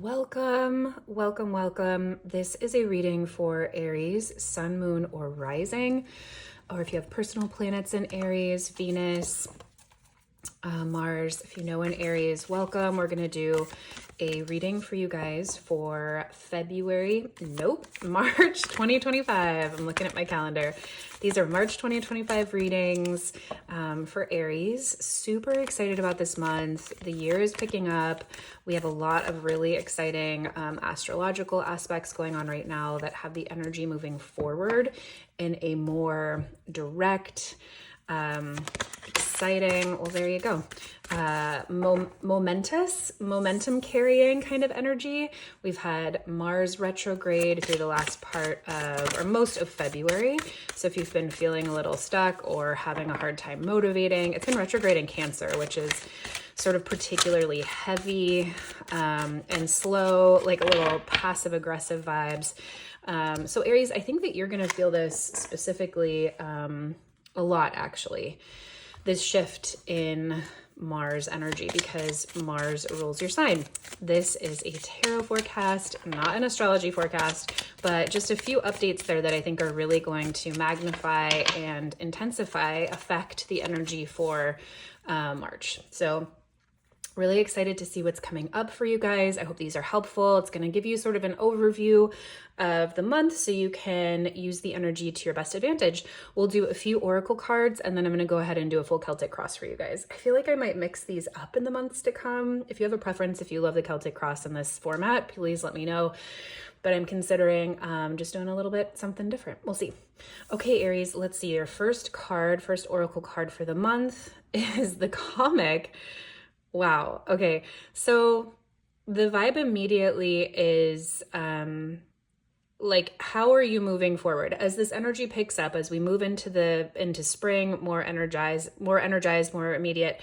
Welcome, welcome, welcome. This is a reading for Aries, Sun, Moon, or Rising, or if you have personal planets in Aries, Venus, Mars. If you know in Aries, welcome. We're going to do a reading for you guys for March 2025. I'm looking at my calendar. These are March 2025 readings for Aries. Super excited about this month. The year is picking up. We have a lot of really exciting astrological aspects going on right now that have the energy moving forward in a more direct, exciting, well, there you go, momentum carrying kind of energy. We've had Mars retrograde through the last part of, or most of February. So if you've been feeling a little stuck or having a hard time motivating, it's been retrograde in Cancer, which is sort of particularly heavy and slow, like a little passive aggressive vibes. So Aries, I think that you're going to feel this specifically a lot, actually, this shift in Mars energy, because Mars rules your sign. This is a tarot forecast, not an astrology forecast, but just a few updates there that I think are really going to magnify and affect the energy for March. So really excited to see what's coming up for you guys. I hope these are helpful. It's going to give you sort of an overview of the month so you can use the energy to your best advantage. We'll do a few oracle cards, and then I'm going to go ahead and do a full Celtic cross for you guys. I feel like I might mix these up in the months to come. If you have a preference, if you love the Celtic cross in this format, please let me know. But I'm considering just doing a little bit something different. We'll see. Okay, Aries, let's see. Your first oracle card for the month is the comic. Wow. Okay. So the vibe immediately is like, how are you moving forward as this energy picks up, as we move into spring, more energized, more immediate?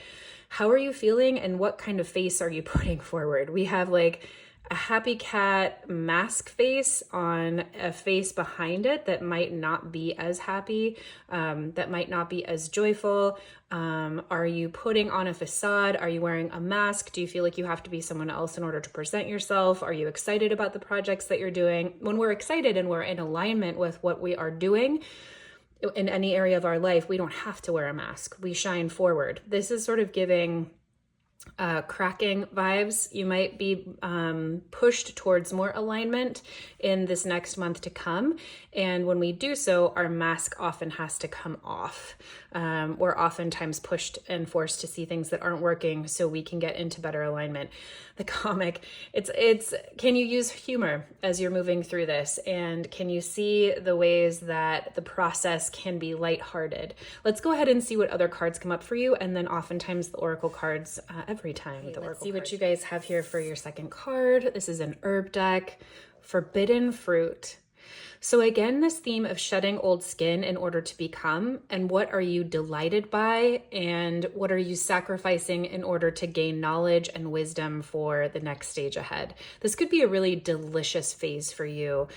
How are you feeling, and what kind of face are you putting forward? We have like a happy cat mask face on a face behind it that might not be as happy, that might not be as joyful. Are you putting on a facade? Are you wearing a mask? Do you feel like you have to be someone else in order to present yourself? Are you excited about the projects that you're doing? When we're excited and we're in alignment with what we are doing in any area of our life, we don't have to wear a mask. We shine forward. This is sort of giving cracking vibes. You might be pushed towards more alignment in this next month to come. And when we do so, our mask often has to come off. We're oftentimes pushed and forced to see things that aren't working so we can get into better alignment. The comic, can you use humor as you're moving through this? And can you see the ways that the process can be lighthearted? Let's go ahead and see what other cards come up for you. And then oftentimes the oracle cards every time. Okay, let's see what you guys have here for your second card. This is an herb deck, Forbidden Fruit. So again, this theme of shedding old skin in order to become, and what are you delighted by, and what are you sacrificing in order to gain knowledge and wisdom for the next stage ahead. This could be a really delicious phase for you,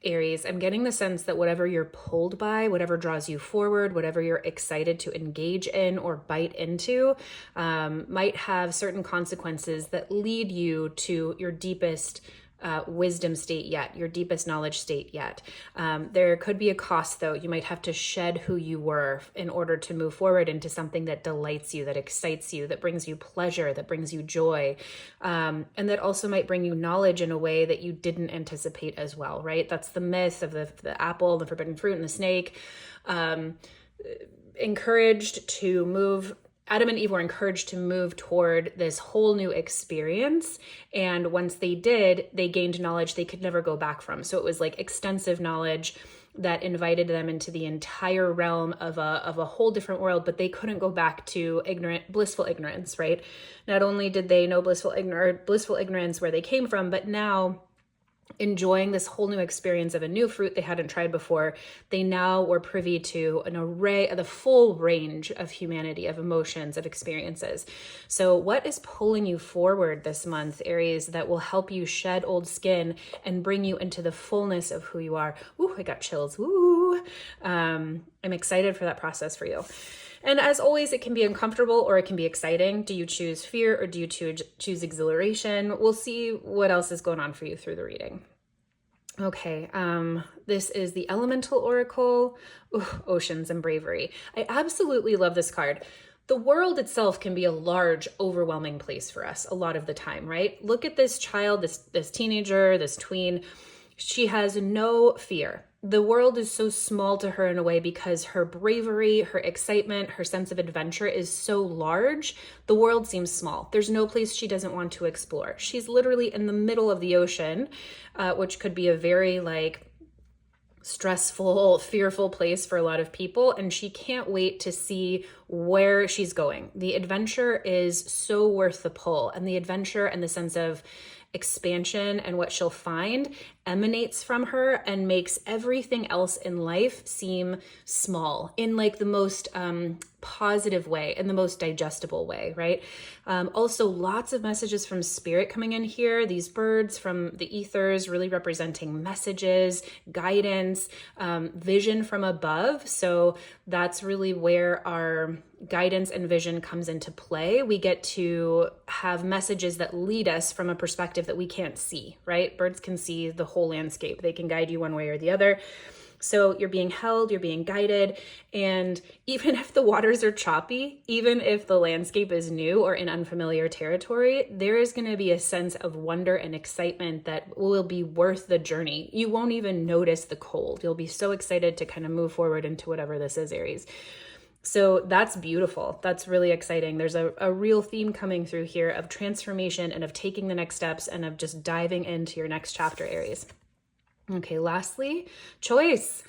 Aries. I'm getting the sense that whatever you're pulled by, whatever draws you forward, whatever you're excited to engage in or bite into, might have certain consequences that lead you to your deepest wisdom state yet, your deepest knowledge state yet. There could be a cost, though. You might have to shed who you were in order to move forward into something that delights you, that excites you, that brings you pleasure, that brings you joy, and that also might bring you knowledge in a way that you didn't anticipate as well, right? That's the myth of the apple, the forbidden fruit, and the snake. Adam and Eve were encouraged to move toward this whole new experience. And once they did, they gained knowledge they could never go back from. So it was like extensive knowledge that invited them into the entire realm of a whole different world, but they couldn't go back to blissful ignorance, right? Not only did they know blissful ignorance where they came from, but now, enjoying this whole new experience of a new fruit they hadn't tried before, they now were privy to an array of the full range of humanity, of emotions, of experiences. So what is pulling you forward this month, Aries, that will help you shed old skin and bring you into the fullness of who you are? Ooh, I got chills. Ooh. I'm excited for that process for you. And as always, it can be uncomfortable or it can be exciting. Do you choose fear or do you choose exhilaration? We'll see what else is going on for you through the reading. Okay, this is the Elemental Oracle, Oceans and Bravery. I absolutely love this card. The world itself can be a large, overwhelming place for us a lot of the time, right? Look at this child, this teenager, this tween. She has no fear. The world is so small to her in a way because her bravery, her excitement, her sense of adventure is so large. The world seems small. There's no place she doesn't want to explore. She's literally in the middle of the ocean, which could be a very stressful, fearful place for a lot of people. And she can't wait to see where she's going. The adventure is so worth the pull, and the adventure and the sense of expansion and what she'll find emanates from her and makes everything else in life seem small in the most positive way, in the most digestible way, right? Also, lots of messages from spirit coming in here. These birds from the ethers really representing messages, guidance, vision from above. So that's really where our guidance and vision comes into play. We get to have messages that lead us from a perspective that we can't see, right? Birds can see the whole landscape. They can guide you one way or the other. So you're being held, you're being guided. And even if the waters are choppy, even if the landscape is new or in unfamiliar territory, there is going to be a sense of wonder and excitement that will be worth the journey. You won't even notice the cold. You'll be so excited to kind of move forward into whatever this is, Aries. So that's beautiful. That's really exciting. There's a real theme coming through here of transformation and of taking the next steps and of just diving into your next chapter, Aries. Okay, lastly, choice.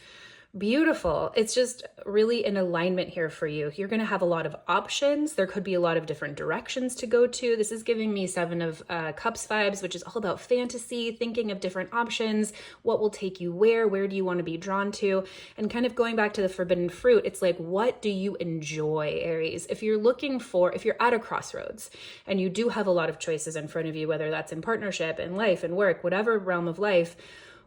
Beautiful. It's just really in alignment here for you. You're going to have a lot of options. There could be a lot of different directions to go to. This is giving me Seven of Cups vibes, which is all about fantasy, thinking of different options. What will take you where do you want to be drawn to? And kind of going back to the forbidden fruit, it's like, what do you enjoy, Aries? If you're at a crossroads and you do have a lot of choices in front of you, whether that's in partnership, in life, in work, whatever realm of life,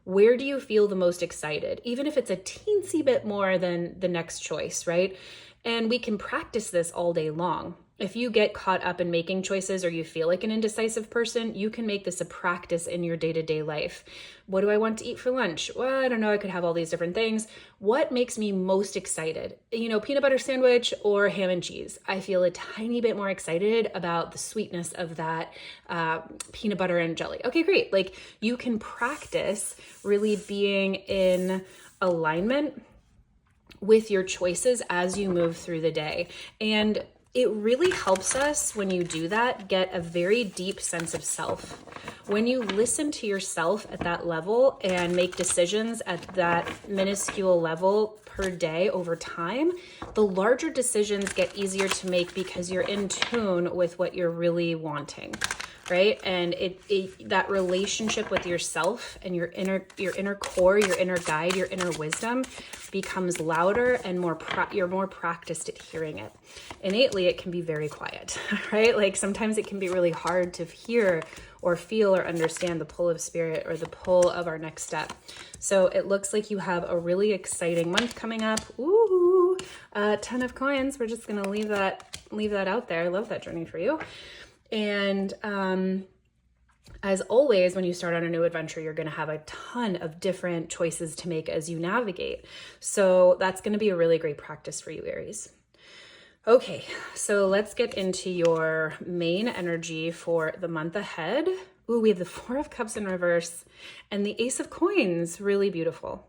where do you feel the most excited? Even if it's a teensy bit more than the next choice, right? And we can practice this all day long. If you get caught up in making choices or you feel like an indecisive person, you can make this a practice in your day-to-day life. What do I want to eat for lunch? Well, I don't know. I could have all these different things. What makes me most excited? Peanut butter sandwich or ham and cheese. I feel a tiny bit more excited about the sweetness of that peanut butter and jelly. Okay, great. You can practice really being in alignment with your choices as you move through the day. And it really helps us when you do that get a very deep sense of self. When you listen to yourself at that level and make decisions at that minuscule level per day over time, the larger decisions get easier to make because you're in tune with what you're really wanting. Right? And that relationship with yourself and your inner core, your inner guide, your inner wisdom becomes louder and you're more practiced at hearing it. Innately, it can be very quiet, right? Sometimes it can be really hard to hear or feel or understand the pull of spirit or the pull of our next step. So it looks like you have a really exciting month coming up. Ooh, a ton of coins. We're just going to leave that out there. I love that journey for you. And as always, when you start on a new adventure, you're going to have a ton of different choices to make as you navigate. So that's going to be a really great practice for you, Aries. Okay, so let's get into your main energy for the month ahead. Ooh, we have the Four of Cups in reverse and the Ace of Coins, really beautiful.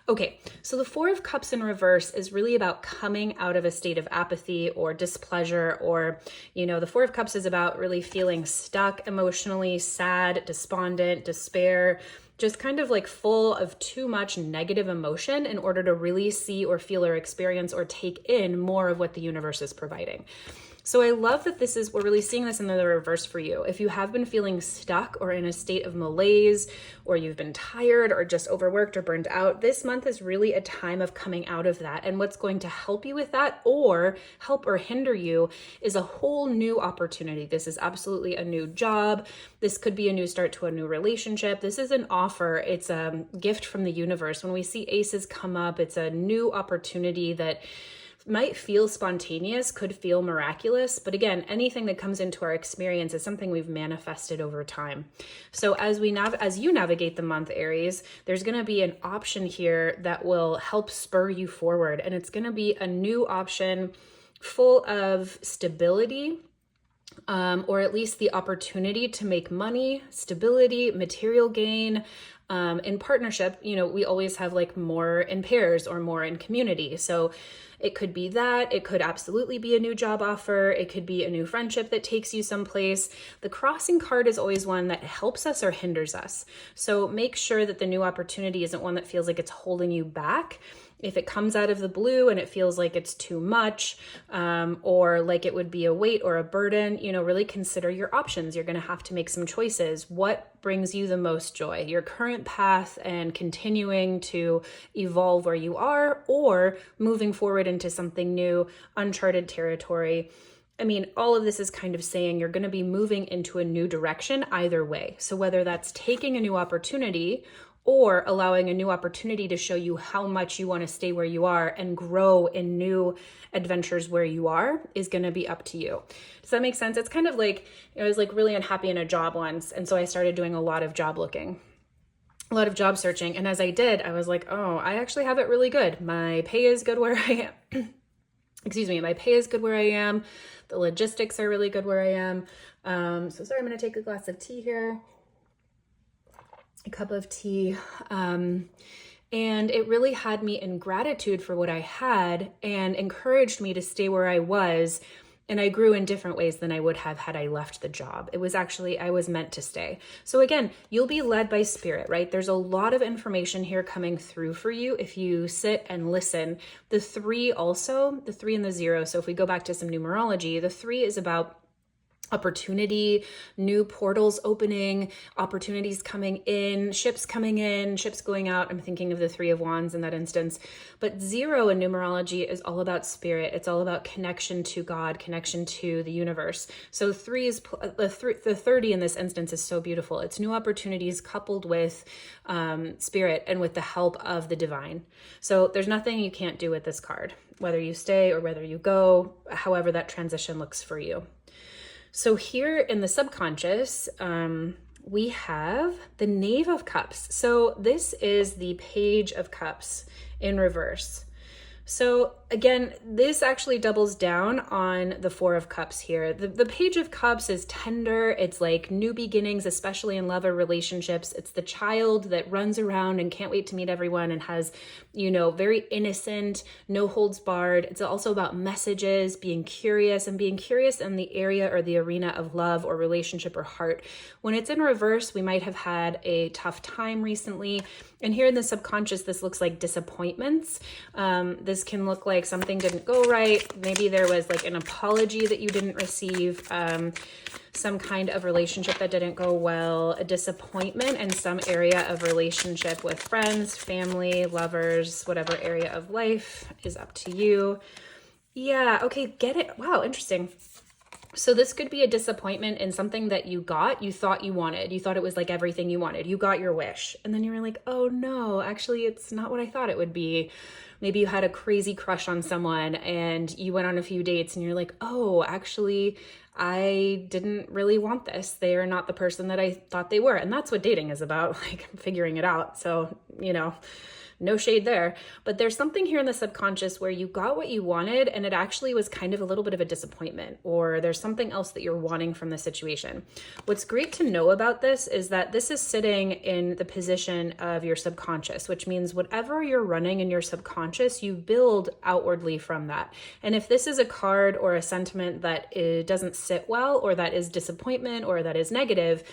Okay, so the Four of Cups in reverse is really about coming out of a state of apathy or displeasure, or, the Four of Cups is about really feeling stuck emotionally, sad, despondent, despair, just kind of full of too much negative emotion in order to really see or feel or experience or take in more of what the universe is providing. So I love that we're really seeing this in the reverse for you. If you have been feeling stuck or in a state of malaise, or you've been tired or just overworked or burned out, this month is really a time of coming out of that. And what's going to help you with that, or help or hinder you, is a whole new opportunity. This is absolutely a new job. This could be a new start to a new relationship. This is an offer. It's a gift from the universe. When we see aces come up, it's a new opportunity that might feel spontaneous, could feel miraculous, but again, anything that comes into our experience is something we've manifested over time. So as you navigate the month, Aries, there's going to be an option here that will help spur you forward, and it's going to be a new option full of stability, or at least the opportunity to make money, stability, material gain. In partnership, we always have like more in pairs or more in community. So it could be that, it could absolutely be a new job offer. It could be a new friendship that takes you someplace. The crossing card is always one that helps us or hinders us. So make sure that the new opportunity isn't one that feels like it's holding you back. If it comes out of the blue and it feels like it's too much, or like it would be a weight or a burden, really consider your options. You're going to have to make some choices. What brings you the most joy? Your current path and continuing to evolve where you are, or moving forward into something new, uncharted territory. I mean, all of this is kind of saying you're going to be moving into a new direction either way. So whether that's taking a new opportunity or allowing a new opportunity to show you how much you want to stay where you are and grow in new adventures where you are is going to be up to you. Does that make sense? It's kind of like, I was like really unhappy in a job once. And so I started doing a lot of job looking, a lot of job searching. And as I did, I was like, oh, I actually have it really good. My pay is good where I am. Excuse me. My pay is good where I am. The logistics are really good where I am. So sorry, I'm going to take a glass of tea here. A cup of tea. And it really had me in gratitude for what I had and encouraged me to stay where I was. And I grew in different ways than I would have had I left the job. It was actually, I was meant to stay. So again, you'll be led by spirit, right? There's a lot of information here coming through for you if you sit and listen. The 3 also, the 3 and the 0. So if we go back to some numerology, the 3 is about opportunity, new portals opening, opportunities coming in, ships going out. I'm thinking of the 3 of Wands in that instance. But 0 in numerology is all about spirit. It's all about connection to God, connection to the universe. So 3 is the 30 in this instance is so beautiful. It's new opportunities coupled with spirit and with the help of the divine. So there's nothing you can't do with this card, whether you stay or whether you go, however that transition looks for you. So here in the subconscious, we have the Knave of Cups. So this is the Page of Cups in reverse. So again, this actually doubles down on the 4 of Cups here. The Page of Cups is tender. It's like new beginnings, especially in love or relationships. It's the child that runs around and can't wait to meet everyone and has, very innocent, no holds barred. It's also about messages, being curious in the area or the arena of love or relationship or heart. When it's in reverse, we might have had a tough time recently. And here in the subconscious, this looks like disappointments. This can look like something didn't go right. Maybe there was like an apology that you didn't receive, some kind of relationship that didn't go well, a disappointment in some area of relationship with friends, family, lovers, whatever area of life is up to you. Yeah, okay, get it. Wow, interesting. So this could be a disappointment in something that you thought you wanted. You thought it was like everything you wanted. You got your wish. And then you were like, oh no, actually it's not what I thought it would be. Maybe you had a crazy crush on someone and you went on a few dates and you're like, oh, actually I didn't really want this. They are not the person that I thought they were. And that's what dating is about, like figuring it out. So, no shade there, but there's something here in the subconscious where you got what you wanted and it actually was kind of a little bit of a disappointment, or there's something else that you're wanting from the situation. What's great to know about this is that this is sitting in the position of your subconscious, which means whatever you're running in your subconscious, you build outwardly from that. And if this is a card or a sentiment that it doesn't sit well, or that is disappointment, or that is negative,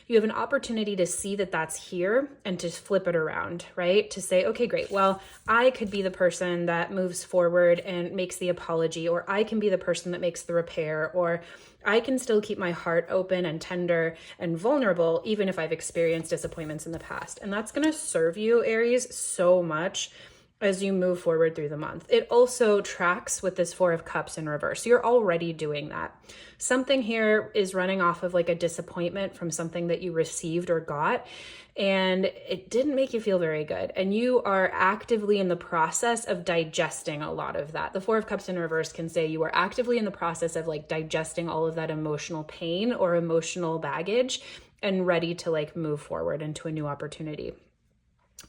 you have an opportunity to see that that's here and to flip it around, right? To say, okay, great. Well, I could be the person that moves forward and makes the apology, or I can be the person that makes the repair, or I can still keep my heart open and tender and vulnerable, even if I've experienced disappointments in the past. And that's going to serve you, Aries, so much as you move forward through the month. It also tracks with this Four of Cups in reverse. You're already doing that. Something here is running off of like a disappointment from something that you received or got, and it didn't make you feel very good. And you are actively in the process of digesting a lot of that. The Four of Cups in reverse can say you are actively in the process of like digesting all of that emotional pain or emotional baggage and ready to like move forward into a new opportunity.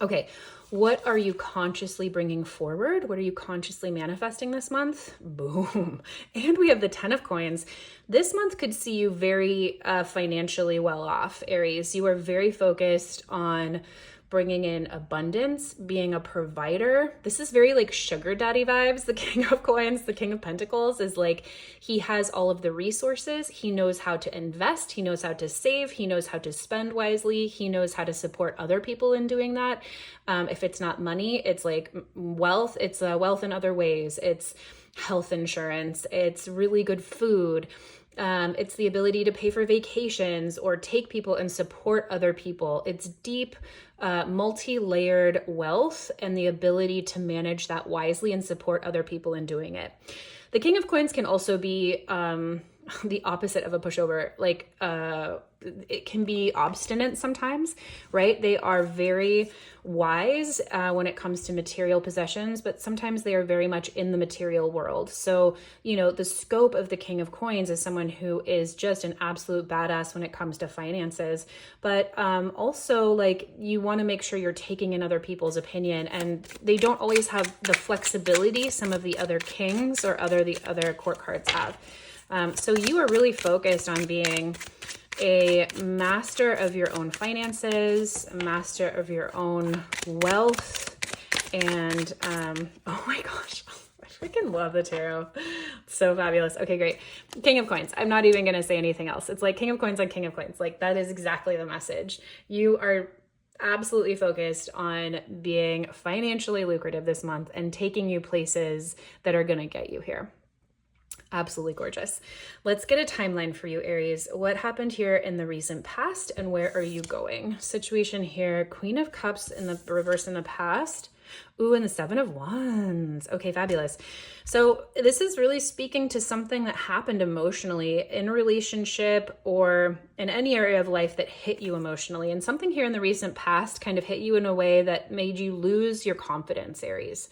Okay, what are you consciously bringing forward? What are you consciously manifesting this month? Boom. And we have the 10 of coins. This month could see you very financially well off, Aries. You are very focused on bringing in abundance, being a provider. This is very like sugar daddy vibes. The King of Coins, the King of Pentacles is like, he has all of the resources. He knows how to invest. He knows how to save. He knows how to spend wisely. He knows how to support other people in doing that. If it's not money, it's like wealth. It's wealth in other ways. It's health insurance. It's really good food. It's the ability to pay for vacations or take people and support other people. It's deep, multi-layered wealth and the ability to manage that wisely and support other people in doing it. The King of Coins can also be the opposite of a pushover. Like it can be obstinate sometimes, right? They are very wise when it comes to material possessions, but sometimes they are very much in the material world. So, you know, the scope of the King of Coins is someone who is just an absolute badass when it comes to finances, but also like you want to make sure you're taking in other people's opinion, and they don't always have the flexibility some of the other kings or the other court cards have. So you are really focused on being a master of your own finances, a master of your own wealth, and oh my gosh, I freaking love the tarot. It's so fabulous. Okay, great. King of Coins. I'm not even going to say anything else. It's like King of Coins on King of Coins. Like that is exactly the message. You are absolutely focused on being financially lucrative this month and taking you places that are going to get you here. Absolutely gorgeous. Let's get a timeline for you, Aries. What happened here in the recent past and where are you going? Situation here, Queen of Cups in the reverse in the past. Ooh, and the Seven of Wands. Okay, fabulous. So this is really speaking to something that happened emotionally in a relationship or in any area of life that hit you emotionally. And something here in the recent past kind of hit you in a way that made you lose your confidence, Aries.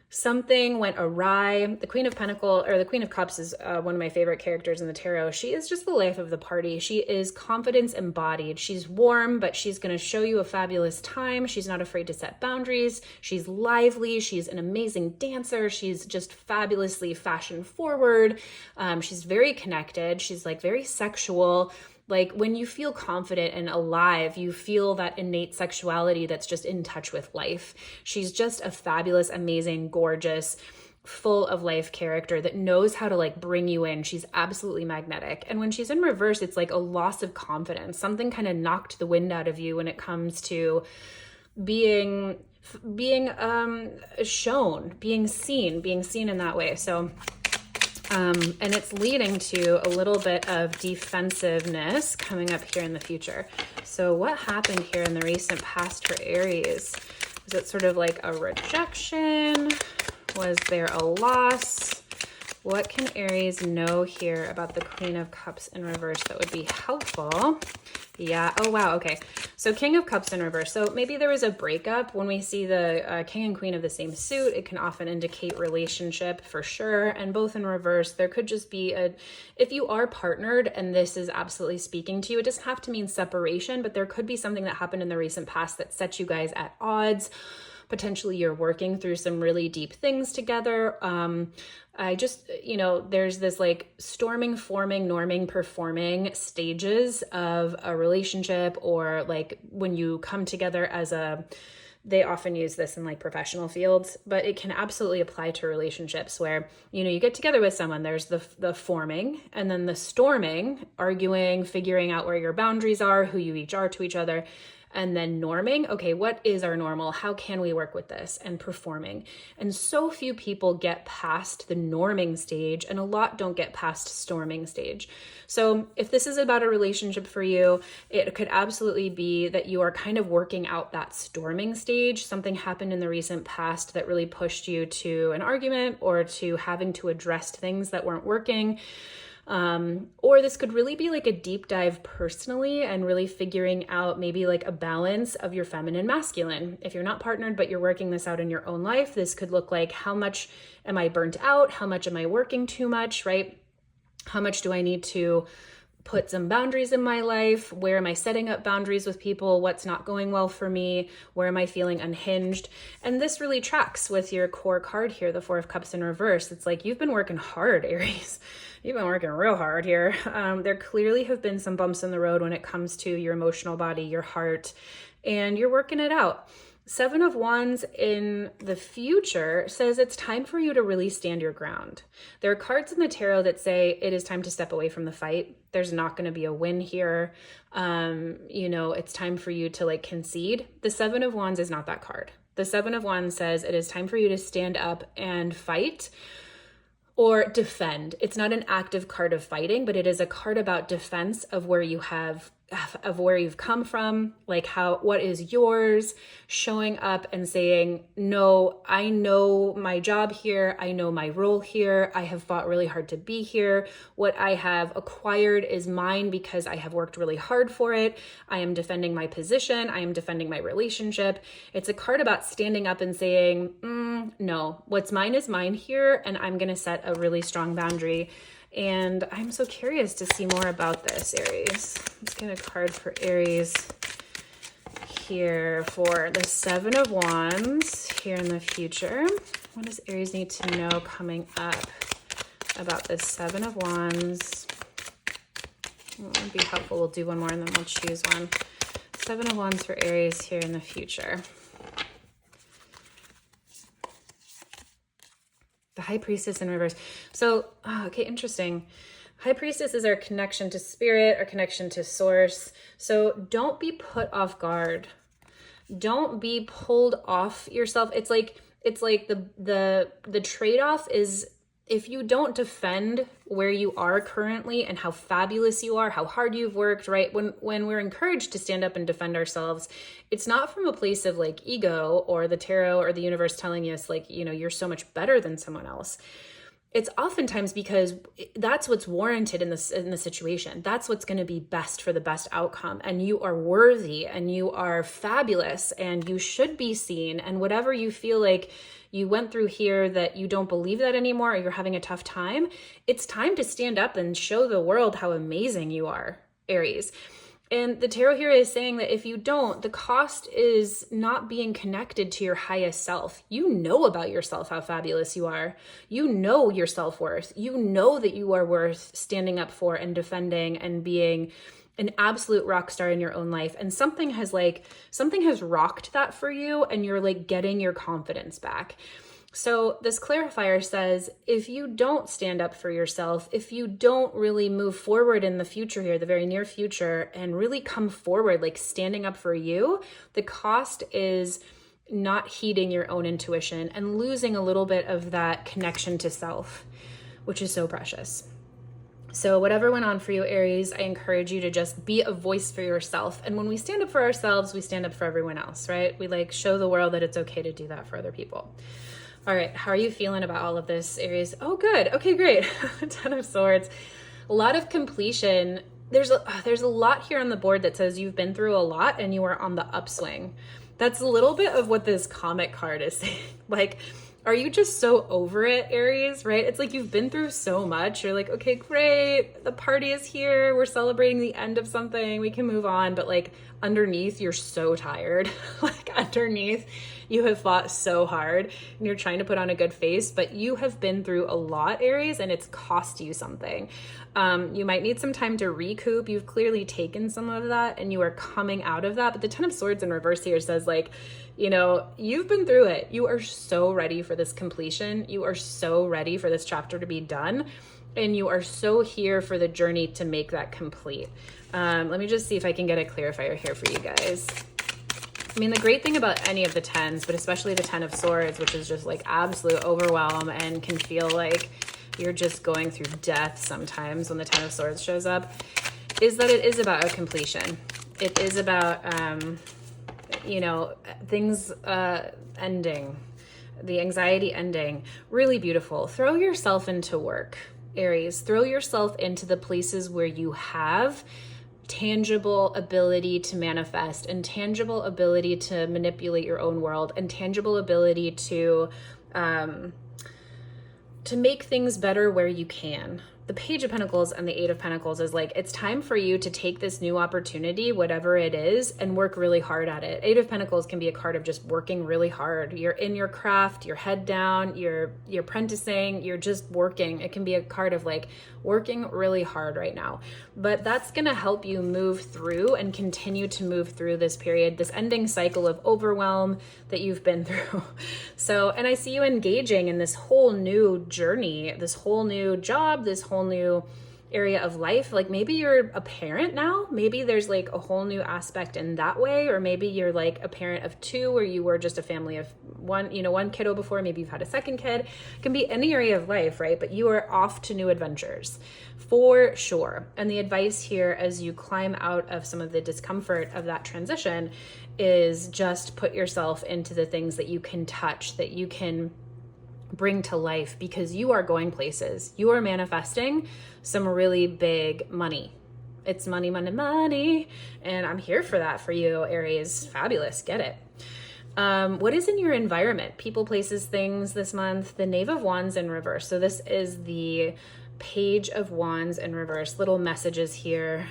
Something went awry. The Queen of Cups is one of my favorite characters in the tarot. She is just the life of the party. She is confidence embodied. She's warm, but she's going to show you a fabulous time. She's not afraid to set boundaries. She's lively. She's an amazing dancer. She's just fabulously fashion forward. She's very connected. She's like very sexual. Like when you feel confident and alive, you feel that innate sexuality that's just in touch with life. She's just a fabulous, amazing, gorgeous, full of life character that knows how to like bring you in. She's absolutely magnetic. And when she's in reverse, it's like a loss of confidence. Something kind of knocked the wind out of you when it comes to being shown, being seen in that way. So and it's leading to a little bit of defensiveness coming up here in the future. So what happened here in the recent past for Aries? Was it sort of like a rejection? Was there a loss? What can Aries know here about the Queen of Cups in reverse that would be helpful? Yeah. Oh, wow. Okay. So King of Cups in reverse. So maybe there was a breakup. When we see the King and Queen of the same suit, it can often indicate relationship for sure. And both in reverse, there could just be if you are partnered and this is absolutely speaking to you, it doesn't have to mean separation, but there could be something that happened in the recent past that set you guys at odds. Potentially you're working through some really deep things together. I just, there's this like storming, forming, norming, performing stages of a relationship, or like when you come together they often use this in like professional fields, but it can absolutely apply to relationships where, you get together with someone, there's the forming and then the storming, arguing, figuring out where your boundaries are, who you each are to each other. and then norming. Okay, what is our normal? How can we work with this? And performing. And so few people get past the norming stage, and a lot don't get past storming stage. So if this is about a relationship for you, it could absolutely be that you are kind of working out that storming stage. Something happened in the recent past that really pushed you to an argument or to having to address things that weren't working. Or this could really be like a deep dive personally and really figuring out maybe like a balance of your feminine masculine. If you're not partnered, but you're working this out in your own life, this could look like, how much am I burnt out? How much am I working too much, right? How much do I need to put some boundaries in my life? Where am I setting up boundaries with people? What's not going well for me? Where am I feeling unhinged? And this really tracks with your core card here, the Four of Cups in reverse. It's like, you've been working hard, Aries. You've been working real hard here. There clearly have been some bumps in the road when it comes to your emotional body, your heart, and you're working it out. Seven of Wands in the future says it's time for you to really stand your ground. There are cards in the tarot that say it is time to step away from the fight. There's not going to be a win here. It's time for you to like concede. The Seven of Wands is not that card. The Seven of Wands says it is time for you to stand up and fight or defend. It's not an active card of fighting, but it is a card about defense of where you have of where you've come from, like what is yours, showing up and saying, no, I know my job here. I know my role here. I have fought really hard to be here. What I have acquired is mine because I have worked really hard for it. I am defending my position. I am defending my relationship. It's a card about standing up and saying, no, what's mine is mine here. And I'm going to set a really strong boundary. And I'm so curious to see more about this, Aries. Let's get a card for Aries here for the Seven of Wands here in the future. What does Aries need to know coming up about the Seven of Wands? It would be helpful. We'll do one more and then we'll choose one. Seven of Wands for Aries here in the future. The High Priestess in reverse. So, okay, interesting. High Priestess is our connection to spirit, our connection to source. So don't be put off guard. Don't be pulled off yourself. It's like the trade-off is, if you don't defend where you are currently and how fabulous you are, how hard you've worked, right? When we're encouraged to stand up and defend ourselves, it's not from a place of like ego or the tarot or the universe telling us like, you're so much better than someone else. It's oftentimes because that's what's warranted in the situation. That's what's going to be best for the best outcome. And you are worthy and you are fabulous and you should be seen. And whatever you feel like you went through here that you don't believe that anymore, or you're having a tough time, it's time to stand up and show the world how amazing you are, Aries. And the tarot here is saying that if you don't, the cost is not being connected to your highest self. You know about yourself, how fabulous you are. You know your self-worth. You know that you are worth standing up for and defending and being an absolute rock star in your own life. And something has rocked that for you, and you're like getting your confidence back. So this clarifier says, if you don't stand up for yourself, if you don't really move forward in the future here, the very near future, and really come forward, like standing up for you, the cost is not heeding your own intuition and losing a little bit of that connection to self, which is so precious. So whatever went on for you, Aries, I encourage you to just be a voice for yourself. And when we stand up for ourselves, we stand up for everyone else, right? We like show the world that it's okay to do that for other people. All right, how are you feeling about all of this, Aries? Oh, good. Okay, great. Ten of Swords. A lot of completion. There's a lot here on the board that says you've been through a lot and you are on the upswing. That's a little bit of what this comic card is saying. Like, are you just so over it, Aries, right? It's like you've been through so much. You're like, okay, great. The party is here. We're celebrating the end of something. We can move on. But like underneath, you're so tired. Like underneath, you have fought so hard and you're trying to put on a good face, but you have been through a lot, Aries, and it's cost you something. You might need some time to recoup. You've clearly taken some of that and you are coming out of that. But the Ten of Swords in reverse here says like, you've been through it. You are so ready for this completion. You are so ready for this chapter to be done. And you are so here for the journey to make that complete. Let me just see if I can get a clarifier here for you guys. I mean, the great thing about any of the 10s, but especially the 10 of Swords, which is just like absolute overwhelm and can feel like you're just going through death sometimes when the 10 of Swords shows up, is that it is about a completion. It is about, you know, things ending, the anxiety ending. Really beautiful. Throw yourself into work, Aries. Throw yourself into the places where you have tangible ability to manifest and tangible ability to manipulate your own world and tangible ability to make things better where you can. The Page of Pentacles and the Eight of Pentacles is like, it's time for you to take this new opportunity, whatever it is, and work really hard at it. Eight of Pentacles can be a card of just working really hard. You're in your craft, you're head down, you're apprenticing, you're just working. It can be a card of like working really hard right now. But that's going to help you move through and continue to move through this period, this ending cycle of overwhelm that you've been through. So, and I see you engaging in this whole new journey, this whole new job, this whole new area of life. Like maybe you're a parent now, maybe there's like a whole new aspect in that way, or maybe you're like a parent of two, or you were just a family of one, you know, one kiddo before, maybe you've had a second kid. It can be any area of life, right? But you are off to new adventures for sure. And the advice here as you climb out of some of the discomfort of that transition is just put yourself into the things that you can touch, that you can bring to life, because you are going places. You are manifesting some really big money. It's money, money, money. And I'm here for that for you, Aries. Fabulous. Get it. What is in your environment? People, places, things this month. The Knave of Wands in reverse. So this is the Page of Wands in reverse. Little messages here.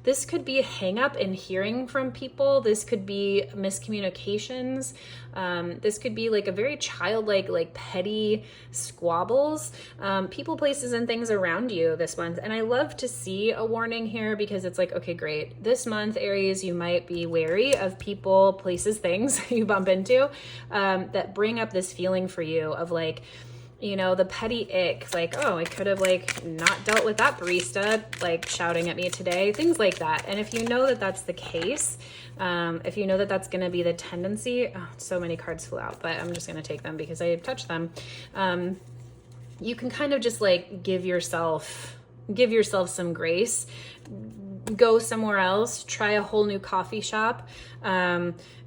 This could be a hang up in hearing from people. This could be miscommunications. This could be like a very childlike, like petty squabbles, people, places, and things around you this month. And I love to see a warning here, because it's like, okay, great. This month, Aries, you might be wary of people, places, things you bump into, that bring up this feeling for you of like, you know, the petty ick, like, oh, I could have like not dealt with that barista like shouting at me today, things like that. And if you know that that's the case, if you know that that's going to be the tendency, so many cards flew out, but I'm just going to take them because I touched them. You can kind of just like give yourself some grace, go somewhere else, try a whole new coffee shop.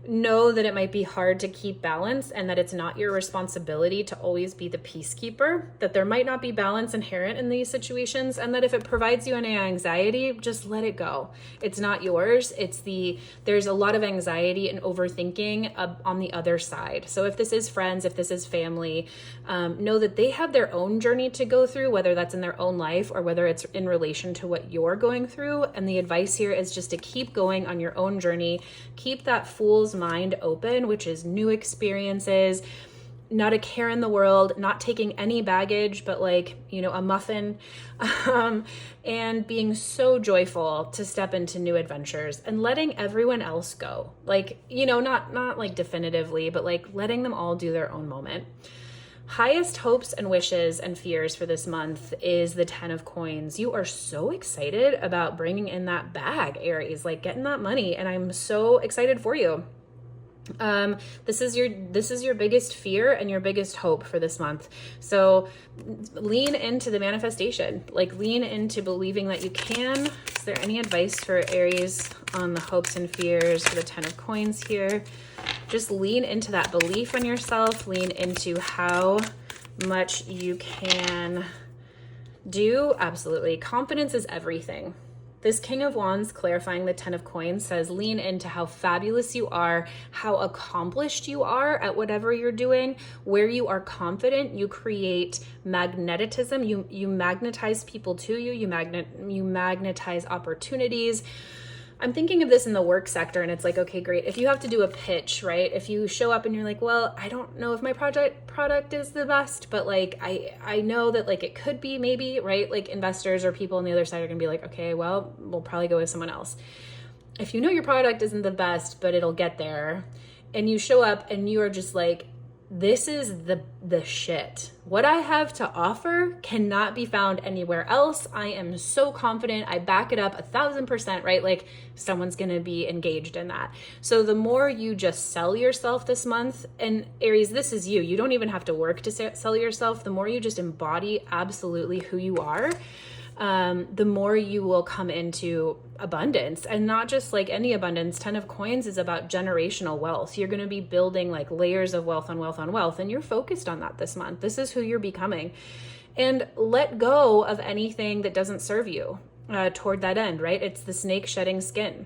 Know that it might be hard to keep balance, and that it's not your responsibility to always be the peacekeeper, that there might not be balance inherent in these situations, and that if it provides you any anxiety, just let it go. It's not yours. There's a lot of anxiety and overthinking on the other side. So if this is friends, if this is family, know that they have their own journey to go through, whether that's in their own life or whether it's in relation to what you're going through. And the advice here is just to keep going on your own journey. Keep that fool's mind open, which is new experiences, not a care in the world, not taking any baggage, but like, you know, a muffin, and being so joyful to step into new adventures and letting everyone else go. Like, you know, not like definitively, but like letting them all do their own moment. Highest hopes and wishes and fears for this month is the 10 of Coins. You are so excited about bringing in that bag, Aries, like getting that money. And I'm so excited for you. This is your biggest fear and your biggest hope for this month. So lean into the manifestation, like lean into believing that you can. Is there any advice for Aries on the hopes and fears for the 10 of Coins here? Just lean into that belief in yourself, lean into how much you can do. Absolutely. Confidence is everything. This King of Wands clarifying the 10 of Coins says lean into how fabulous you are, how accomplished you are at whatever you're doing. Where you are confident, you create magnetism. You magnetize people to you. You magnetize opportunities. I'm thinking of this in the work sector, and it's like, okay, great. If you have to do a pitch, right? If you show up and you're like, well, I don't know if my product is the best, but like, I know that like it could be maybe, right? Like investors or people on the other side are gonna be like, okay, well, we'll probably go with someone else. If you know your product isn't the best, but it'll get there, and you show up and you are just like this is the shit. What I have to offer cannot be found anywhere else. I am so confident. I back it up 1,000%, right? Like someone's going to be engaged in that. So the more you just sell yourself this month, and Aries, this is you. You don't even have to work to sell yourself. The more you just embody absolutely who you are, the more you will come into abundance, and not just like any abundance. 10 of Coins is about generational wealth. You're going to be building like layers of wealth on wealth on wealth, and you're focused on that this month. This is who you're becoming, and let go of anything that doesn't serve you toward that end, right? It's the snake shedding skin.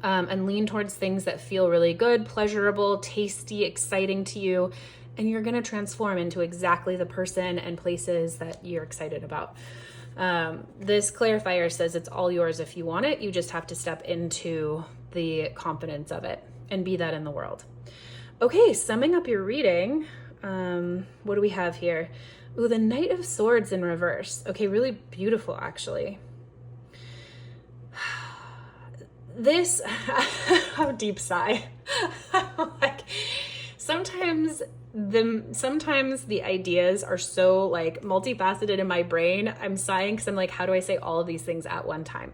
And lean towards things that feel really good, pleasurable, tasty, exciting to you, and you're going to transform into exactly the person and places that you're excited about. This clarifier says it's all yours if you want it. You just have to step into the confidence of it and be that in the world. Okay, summing up your reading, what do we have here? Ooh, the Knight of Swords in reverse. Okay, really beautiful, actually. This, how deep sigh. Like, sometimes the ideas are so like multifaceted in my brain. I'm sighing because I'm like, how do I say all of these things at one time?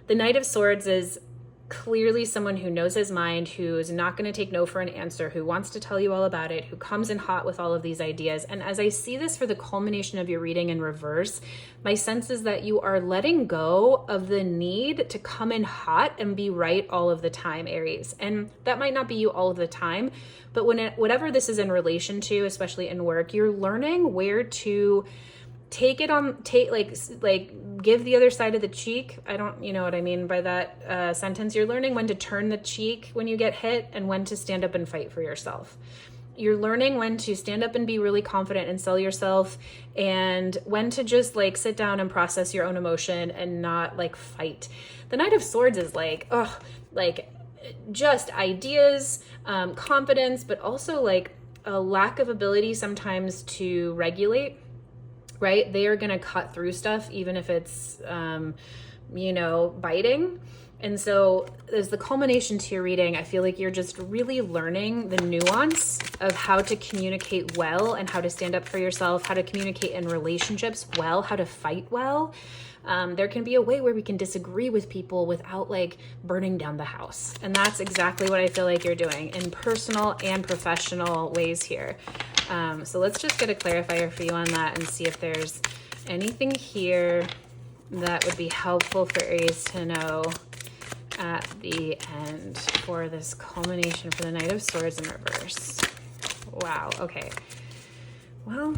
The Knight of Swords is clearly someone who knows his mind, who's not going to take no for an answer, who wants to tell you all about it, who comes in hot with all of these ideas. And as I see this for the culmination of your reading in reverse, my sense is that you are letting go of the need to come in hot and be right all of the time, Aries. And that might not be you all of the time, but whatever this is in relation to, especially in work, you're learning where to give the other side of the cheek. I don't, you know what I mean by that sentence. You're learning when to turn the cheek when you get hit and when to stand up and fight for yourself. You're learning when to stand up and be really confident and sell yourself, and when to just like sit down and process your own emotion and not like fight. The Knight of Swords is like, just ideas, confidence, but also like a lack of ability sometimes to regulate. Right? They are going to cut through stuff, even if it's, biting. And so as the culmination to your reading, I feel like you're just really learning the nuance of how to communicate well and how to stand up for yourself, how to communicate in relationships well, how to fight well. There can be a way where we can disagree with people without like burning down the house. And that's exactly what I feel like you're doing in personal and professional ways here. So let's just get a clarifier for you on that and see if there's anything here that would be helpful for Aries to know at the end for this culmination for the Knight of Swords in reverse. Wow. Okay. Well,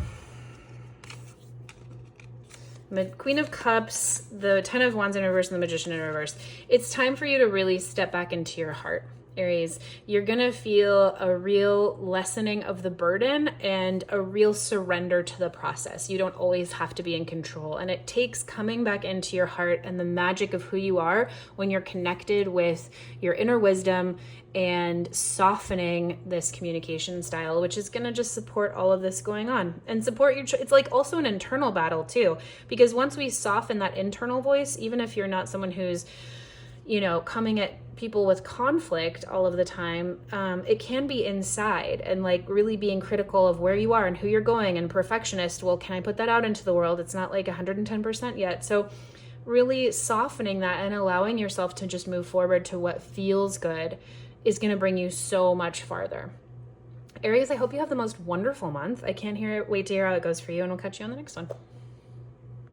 Queen of Cups, the 10 of Wands in reverse, and the Magician in reverse. It's time for you to really step back into your heart, Aries. You're going to feel a real lessening of the burden and a real surrender to the process. You don't always have to be in control. And it takes coming back into your heart and the magic of who you are when you're connected with your inner wisdom and softening this communication style, which is going to just support all of this going on and support your, it's like also an internal battle too, because once we soften that internal voice, even if you're not someone who's, coming at people with conflict all of the time, it can be inside and like really being critical of where you are and who you're going and perfectionist. Well, can I put that out into the world? It's not like 110% yet. So really softening that and allowing yourself to just move forward to what feels good is going to bring you so much farther. Aries, I hope you have the most wonderful month. I can't wait to hear how it goes for you, and we'll catch you on the next one.